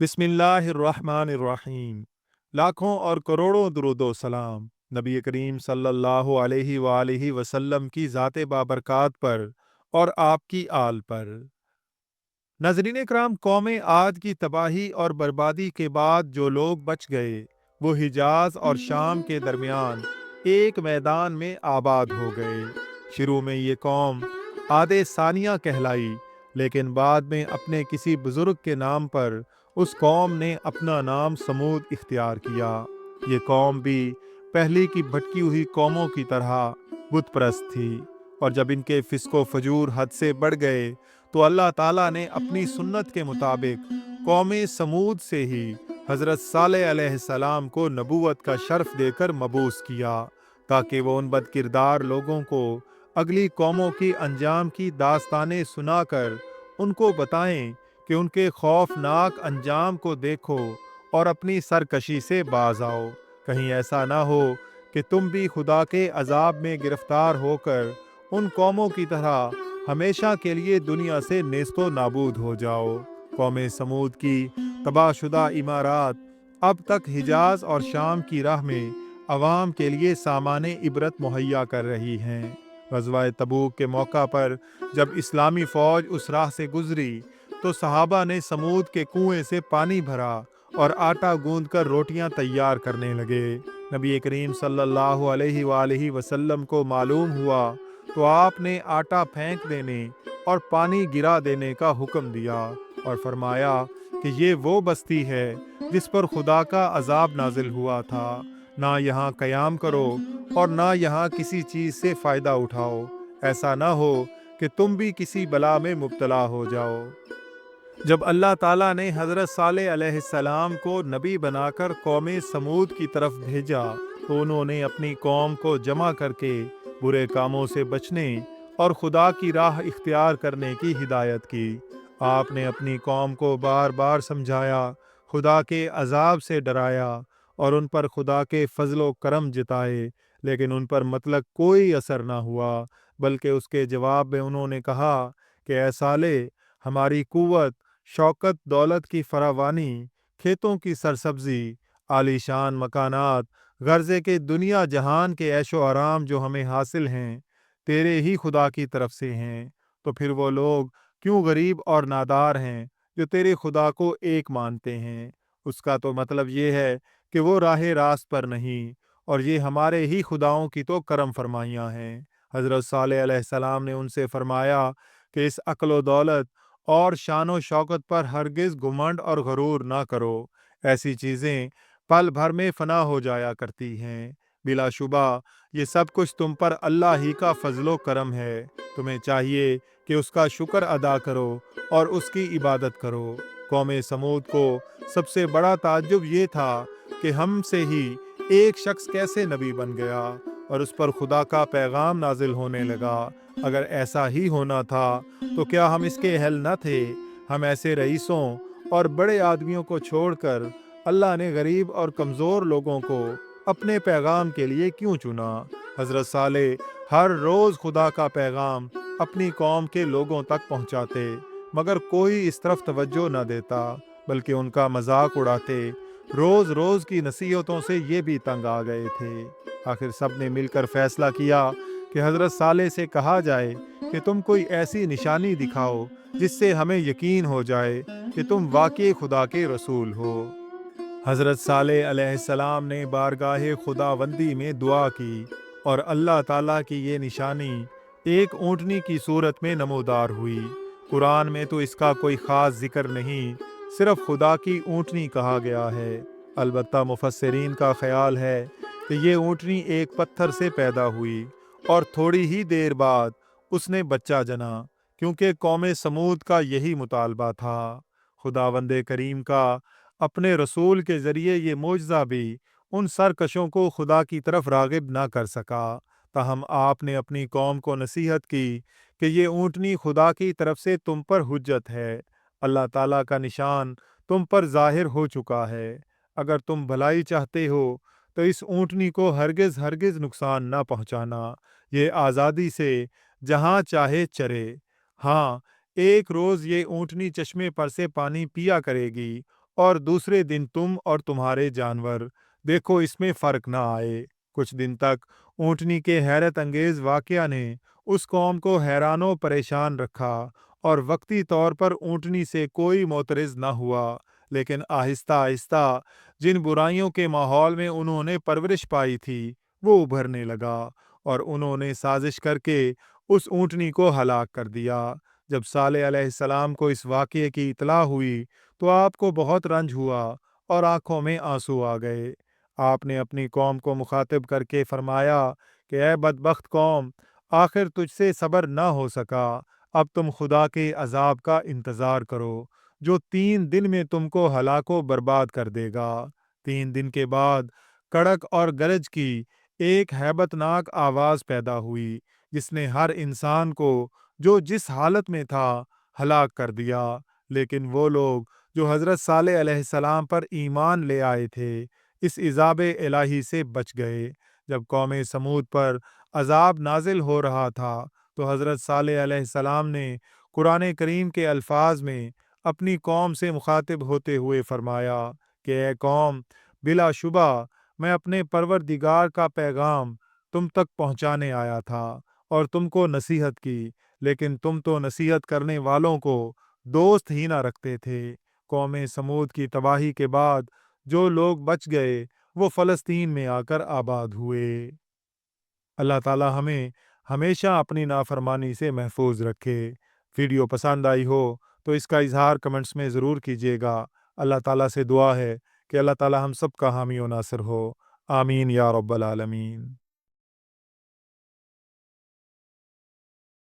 बिस्मिल्लाहिर्रहमानिर्रहीम। लाखों और करोड़ों दुरूदो सलाम नबी करीम सल्लल्लाहु अलैहि वालैहि वसल्लम की ज़ाते बाबरकात पर और आपकी आल पर। नाज़रीन इकराम, कौम आद की तबाही और बर्बादी के बाद जो लोग बच गए वो हिजाज और शाम के दरमियान एक मैदान में आबाद हो गए। शुरू में ये कौम आदे सानिया कहलाई, लेकिन बाद में अपने किसी बुजुर्ग के नाम पर उस कौम ने अपना नाम समूद इख्तियार किया। ये कौम भी पहली की भटकी हुई कौमों की तरह बुत परस्त थी, और जब इनके फिस्को फजूर हद से बढ़ गए तो अल्लाह ताला ने अपनी सुन्नत के मुताबिक कौम समूद से ही हज़रत सालेह अलैहिस्सलाम को नबूवत का शर्फ देकर मबूस किया, ताकि वो उन बदकिरदार लोगों को अगली कौमों की अंजाम की दास्तानें सुनाकर उनको बताएं कि उनके खौफनाक अंजाम को देखो और अपनी सरकशी से बाज आओ। कहीं ऐसा ना हो कि तुम भी खुदा के अजाब में गिरफ्तार होकर उन कौमों की तरह हमेशा के लिए दुनिया से नेस्तो नाबूद हो जाओ। कौम समूद की तबाहशुदा इमारात अब तक हिजाज और शाम की राह में अवाम के लिए सामाने इबरत मुहैया कर रही हैं। ग़ज़वा तबूक के मौका पर जब इस्लामी फ़ौज उस राह से गुजरी तो सहाबा ने समूद के कुएं से पानी भरा और आटा गूंद कर रोटियां तैयार करने लगे। नबी करीम सल्लल्लाहु अलैहि वालैहि वसल्लम को मालूम हुआ तो आपने आटा फेंक देने और पानी गिरा देने का हुक्म दिया और फरमाया कि ये वो बस्ती है जिस पर खुदा का अजाब नाजिल हुआ था। ना यहाँ कयाम करो और ना यहाँ किसी चीज़ से फ़ायदा उठाओ, ऐसा ना हो कि तुम भी किसी बला में मुब्तला हो जाओ। जब अल्लाह ताला ने हज़रत सालेह अलैहिस्सलाम को नबी बनाकर कौम समूद की तरफ भेजा तो उन्होंने अपनी कौम को जमा करके बुरे कामों से बचने और खुदा की राह इख्तियार करने की हिदायत की। आपने अपनी कौम को बार बार समझाया, खुदा के अजाब से डराया और उन पर खुदा के फजलो करम जताए, लेकिन उन पर मतलब कोई असर ना हुआ, बल्कि उसके जवाब में उन्होंने कहा कि ऐ साले, हमारी कुव्वत, शौकत, दौलत की फरावानी, खेतों की सरसब्जी, आलीशान मकानात, गर्जे के दुनिया जहान के ऐशो आराम जो हमें हासिल हैं, तेरे ही खुदा की तरफ से हैं। तो फिर वो लोग क्यों गरीब और नादार हैं जो तेरे खुदा को एक मानते हैं। उसका तो मतलब ये है कि वो राह रास्त पर नहीं, और ये हमारे ही खुदाओं की तो करम फरमाइयाँ हैं। हज़रत सालेह अलैहिस्सलाम ने उनसे फरमाया कि इस अक्ल दौलत और शानो शौकत पर हरगिज़ घुमंड और गरूर ना करो। ऐसी चीज़ें पल भर में फना हो जाया करती हैं। बिलाशुबा ये सब कुछ तुम पर अल्लाह ही का फजलो करम है। तुम्हें चाहिए कि उसका शुक्र अदा करो और उसकी इबादत करो। कौम समूद को सबसे बड़ा ताज्जुब ये था कि हमसे ही एक शख्स कैसे नबी बन गया और उस पर खुदा का पैगाम नाजिल होने लगा। अगर ऐसा ही होना था तो क्या हम इसके अहल न थे? हम ऐसे रईसों और बड़े आदमियों को छोड़कर अल्लाह ने गरीब और कमज़ोर लोगों को अपने पैगाम के लिए क्यों चुना? हज़रत साले हर रोज़ खुदा का पैगाम अपनी कौम के लोगों तक पहुँचाते, मगर कोई इस तरफ तवज्जो न देता, बल्कि उनका मजाक उड़ाते। रोज़ रोज़ की नसीहतों से ये भी तंग आ गए थे। आखिर सब ने मिलकर फैसला किया कि हज़रत साले से कहा जाए कि तुम कोई ऐसी निशानी दिखाओ जिससे हमें यकीन हो जाए कि तुम वाकई खुदा के रसूल हो। हज़रत सालेह अलैहिस्सलाम ने बारगाहे खुदावंदी में दुआ की और अल्लाह ताला की ये निशानी एक ऊँटनी की सूरत में नमोदार हुई। कुरान में तो इसका कोई ख़ास जिक्र नहीं, सिर्फ खुदा की ऊँटनी कहा गया है। अलबत्ता मुफस्सिरीन का ख्याल है कि ये ऊँटनी एक पत्थर से पैदा हुई और थोड़ी ही देर बाद उसने बच्चा जना, क्योंकि कौम समूद का यही मुतालबा था। खुदावंदे करीम का अपने रसूल के ज़रिए ये मोजज़ा भी उन सरकशों को खुदा की तरफ राग़िब ना कर सका। ताहम आपने अपनी कौम को नसीहत की कि ये ऊँटनी खुदा की तरफ से तुम पर हुज्जत है। अल्लाह ताला का निशान तुम पर ज़ाहिर हो चुका है। अगर तुम भलाई चाहते हो तो इस ऊँटनी को हरगिज़ हरगिज़ नुकसान ना पहुँचाना। ये आज़ादी से जहाँ चाहे चरे। हाँ, एक रोज़ ये ऊँटनी चश्मे पर से पानी पिया करेगी اور دوسرے دن تم اور تمہارے جانور، دیکھو اس میں فرق نہ آئے۔ کچھ دن تک اونٹنی کے حیرت انگیز واقعہ نے اس قوم کو حیران و پریشان رکھا، اور وقتی طور پر اونٹنی سے کوئی معترض نہ ہوا، لیکن آہستہ آہستہ جن برائیوں کے ماحول میں انہوں نے پرورش پائی تھی وہ ابھرنے لگا، اور انہوں نے سازش کر کے اس اونٹنی کو ہلاک کر دیا۔ جب صالح علیہ السلام کو اس واقعے کی اطلاع ہوئی تو آپ کو بہت رنج ہوا اور آنکھوں میں آنسو آ گئے۔ آپ نے اپنی قوم کو مخاطب کر کے فرمایا کہ اے بدبخت قوم، آخر تجھ سے صبر نہ ہو سکا، اب تم خدا کے عذاب کا انتظار کرو جو 3 دن میں تم کو ہلاک و برباد کر دے گا۔ 3 دن کے بعد کڑک اور گرج کی ایک ہیبت ناک آواز پیدا ہوئی جس نے ہر انسان کو جو جس حالت میں تھا ہلاک کر دیا، لیکن وہ لوگ جو حضرت صالح علیہ السلام پر ایمان لے آئے تھے اس عذاب الہی سے بچ گئے۔ جب قوم سمود پر عذاب نازل ہو رہا تھا تو حضرت صالح علیہ السلام نے قرآن کریم کے الفاظ میں اپنی قوم سے مخاطب ہوتے ہوئے فرمایا کہ اے قوم، بلا شبہ میں اپنے پروردگار کا پیغام تم تک پہنچانے آیا تھا اور تم کو نصیحت کی، لیکن تم تو نصیحت کرنے والوں کو دوست ہی نہ رکھتے تھے۔ قوم سمود کی تباہی کے بعد جو لوگ بچ گئے وہ فلسطین میں آ کر آباد ہوئے۔ اللہ تعالی ہمیں ہمیشہ اپنی نافرمانی سے محفوظ رکھے۔ ویڈیو پسند آئی ہو تو اس کا اظہار کمنٹس میں ضرور کیجیے گا۔ اللہ تعالیٰ سے دعا ہے کہ اللہ تعالیٰ ہم سب کا حامی و ناصر ہو۔ آمین یا رب العالمین۔